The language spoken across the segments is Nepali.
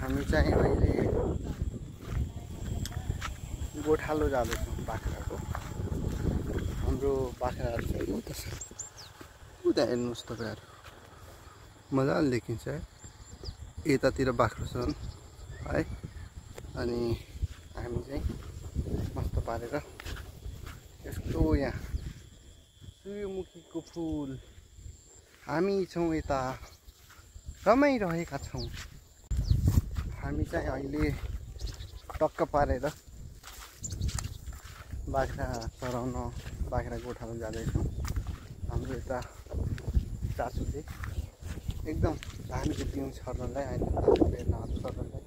हामी चाहिँ अहिले गोठालो जाँदैछौँ बाख्राको। हाम्रो बाख्राहरू चाहिँ उता छ, उता हेर्नुहोस् तपाईँहरू, मजाले देखिन्छ है। यतातिर बाख्रा छन् है। अनि हामी चाहिँ मस्त पारेर यस्तो यहाँ सूर्यमुखीको फुल हामी छौँ यता रमाइरहेका छौँ। हामी चाहिँ अहिले टक्क पारेर बाख्रा चराउन बाख्रा गोठालो जाँदैछौँ। हाम्रो यता चासुले एकदम धानको बिउँ छर्नलाई होइन बेर्नाहरू छर्नलाई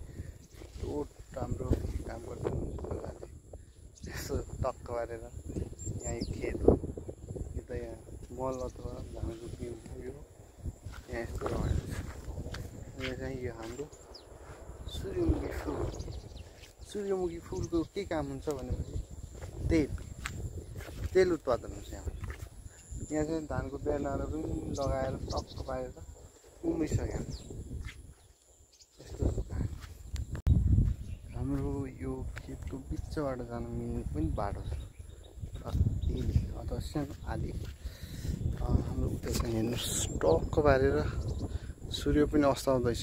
यस्तो राम्रो काम गर्दै हुनुहुन्छ। यसो टक्क पारेर यहाँ यो खेत हो, यो त यहाँ मल अथवा धानको बिउ हो। यो यहाँ यस्तो रमाइलो छ। यो चाहिँ यो हाम्रो सूर्यमुखी फुल। सूर्यमुखी फुलको के काम हुन्छ भनेपछि तेल उत्पादन हुन्छ। यहाँ चाहिँ धानको बेर्नाहरू पनि लगाएर टक्क पारेर उम्रिसक्यो। यस्तो हाम्रो यो खेतको बिचबाट जानु मिल्ने पनि बाटो छ, अथवा सानो आली। हाम्रो उता चाहिँ हेर्नुहोस् टक्क पारेर सूर्य पनि अस्ताउँदैछ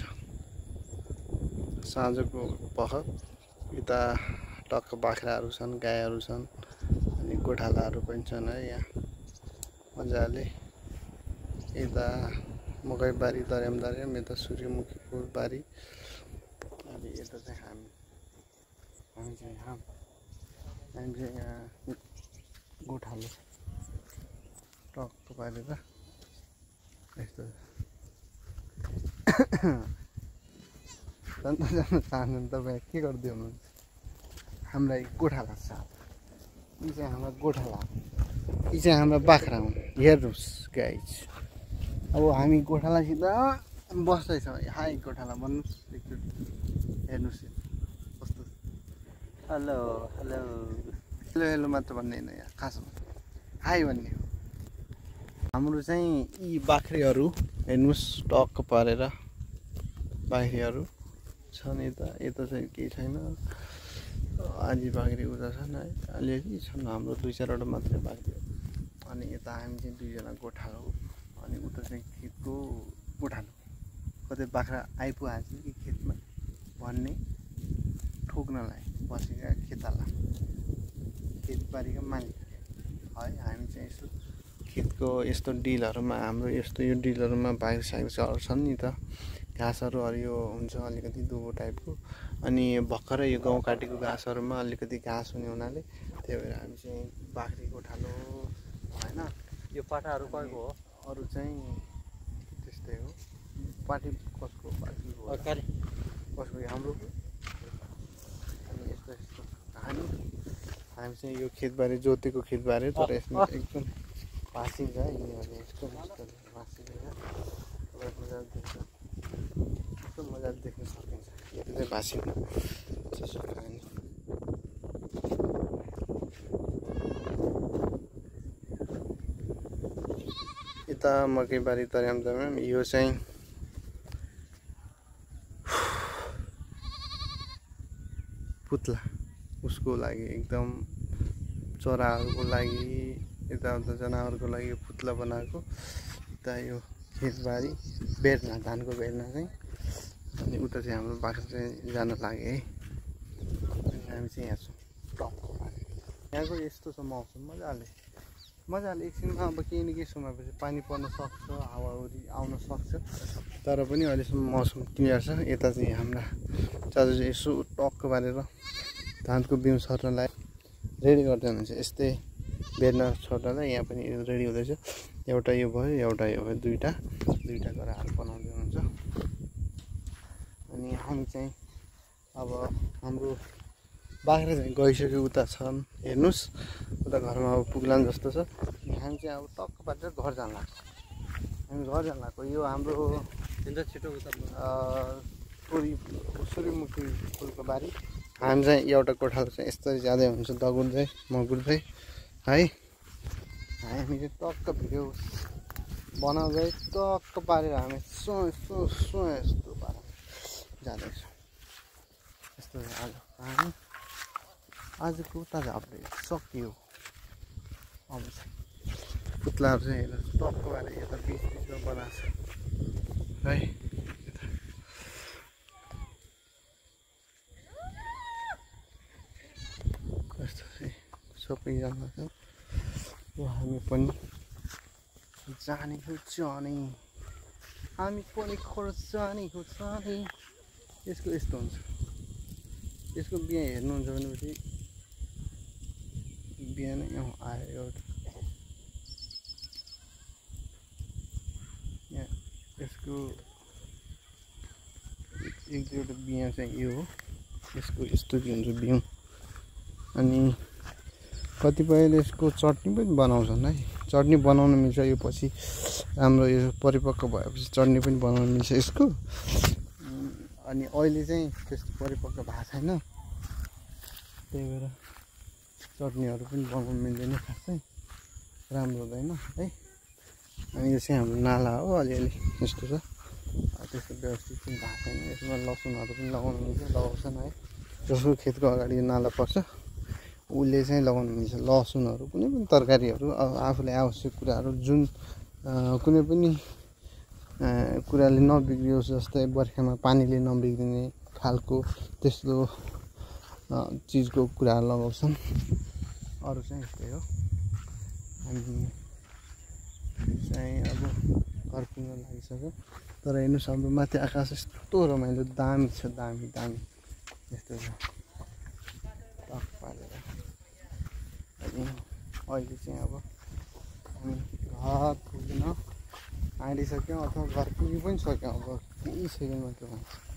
साँझको पख। यता टक्क बाख्राहरू छन्, गाईहरू छन्, अनि गोठालाहरू पनि छन् है यहाँ मजाले। यता मकै बारी दर्याम यता सूर्यमुखी फुल बारी। अनि यता चाहिँ हामी चाहिँ यहाँ गोठालो टक्क पारेर यस्तो जान चाहनुहुन्छ तपाईँ के गर्दै हुनुहुन्छ? हामीलाई गोठाला साथ, यी चाहिँ हाम्रा गोठाला, यी चाहिँ हाम्रा बाख्रा हुन्। हेर्नुहोस् गाइज, अब हामी गोठालासित बस्दैछौँ। हाई गोठाला भन्नुहोस् एकचोटि, हेर्नुहोस् कस्तो। हेलो हेलो हेलो हेलो मात्र भन्ने होइन, यहाँ खासमा हाई भन्ने हो। हाम्रो चाहिँ यी बाख्रीहरू हेर्नुहोस् टक्क पारेर बाख्रीहरू छन्। यता चाहिँ केही छैन, आधी बाख्री उता छन् है, अलिअलि छन्। हाम्रो 2-4वटा मात्रै बाख्री हो। अनि यता हामी चाहिँ 2जना गोठालो हो। अनि उता चाहिँ खेतको गोठालो, कतै बाख्रा आइपुहाल्छ कि खेतमा भन्ने ठोक्नलाई बसेका खेताला, खेतबारीका मालिक है। हामी चाहिँ यसो खेतको यस्तो डिलहरूमा, हाम्रो यस्तो यो डिलहरूमा बाख्रा साख्रा चल्छन् नि त। घाँसहरू हरियो हुन्छ, अलिकति दुबो टाइपको। अनि भर्खरै यो गाउँ काटेको घाँसहरूमा अलिकति घाँस हुने हुनाले त्यही भएर हामी चाहिँ बाख्री गोठालो होइन। यो पाठाहरू कहीँको हो? अरू चाहिँ त्यस्तै हो। पार्टी कसको? पार्टी हो कसको? हाम्रो। अनि यस्तो यस्तो हामी चाहिँ यो खेतबारी जोतेको खेतबारी, तर यसमा एकदम भाँसिन्छ है। यिनीहरूले यस्तो मजाले भाँसिँदैन, मजाले देख्छ, यस्तो मजाले देख्न सकिन्छ। यो चाहिँ भाँसिनु चिसो खाने। यता मकैबारी दर्याम यो चाहिँ पुत्ला, उसको लागि एकदम चराहरूको लागि, यताउता जनावरको लागि यो पुत्ला बनाएको। यता यो खेतबारी बेर्ना, धानको बेर्ना चाहिँ। अनि उता चाहिँ हाम्रो बाख्रा चाहिँ जान लाग्यो है। अनि हामी चाहिँ यहाँ छौँ टक्क पारेर। यहाँको यस्तो छ मौसम, मजाले एकछिनमा अब केही न केही समयपछि पानी पर्न सक्छ, हावाहुरी आउन सक्छ, तर पनि अहिलेसम्म मौसम क्लियर छ। यता चाहिँ हाम्रा चाचु चाहिँ यसो टक्क पारेर धानको बिउ छर्नलाई रेडी गर्दै हुनुहुन्छ। यस्तै बेर्ना छर्नलाई यहाँ पनि रेडी हुँदैछ। एउटा यो भयो, एउटा यो भयो, दुईवटा गराहरू बनाउँदै हुनुहुन्छ। अनि हामी चाहिँ अब हाम्रो बाख्रा चाहिँ गइसक्यो, उता छन् हेर्नुहोस्, उता घरमा अब पुग्लान् जस्तो छ। हामी चाहिँ अब टक्क पारेर घर जान लाग्छ। हामी घर जान लाग्छ। यो हाम्रो छिटो सूर्यमुखी फुलको बारी। हामी चाहिँ एउटा गोठालो चाहिँ यस्तरी जाँदै हुन्छ, दगुर्दै मगुर्दै है। हामी चाहिँ टक्क भिडियो बनाउँदै टक्क पारेर हामी यस्तो पारेर जाँदैछौँ। यस्तो आज पानी आजको ताजा अपडेट सक्यो अब पुत्लाहरू चाहिँ हेर्नुहोस् टक्क भएर यता बिचमा बनाएको छ है कस्तो चाहिँ सबैजना छ हामी पनि जाने हामी पनि खोर्सानी यसको यस्तो हुन्छ यसको बिहा हेर्नुहुन्छ भनेपछि बिहान आयो एउटा यहाँ यसको एक दुईवटा बिहा चाहिँ यो हो यसको यस्तो हुन्छ बिउ अनि कतिपयले यसको चटनी पनि बनाउँछन् है चटनी बनाउन मिल्छ यो पछि राम्रो यो परिपक्व भएपछि चटनी पनि बनाउन मिल्छ यसको अनि अहिले चाहिँ त्यस्तो परिपक्व भएको छैन त्यही भएर चटनीहरू पनि बनाउन मिल्दैन खासै राम्रो हुँदैन है अनि यो चाहिँ हाम्रो नाला हो अलिअलि यस्तो छ त्यस्तो व्यवस्थित पनि भएको छैन यसमा लसुनहरू पनि लगाउनु मिल्छ लगाउँछन् है जसको खेतको अगाडि नाला पर्छ उसले चाहिँ लगाउनु मिल्छ लसुनहरू कुनै पनि तरकारीहरू आफूलाई आवश्यक कुराहरू जुन कुनै पनि कुराले नबिग्रियोस् जस्तै बर्खामा पानीले नबिग्रिने खालको त्यस्तो चिजको कुराहरू लगाउँछन् अरू चाहिँ यस्तै हो हामी चाहिँ अब घर पुग्न लागिसक्यो तर हेर्नुहोस् हाम्रो माथि आकाश यस्तो रमाइलो दामी छ दामी यस्तो छ टक पारेर अनि अहिले चाहिँ अब हामी घर पुग्न आँटिसक्यौँ अथवा घर पुगि पनि सक्यौँ अब केही सेकेन्ड मात्र भन्छ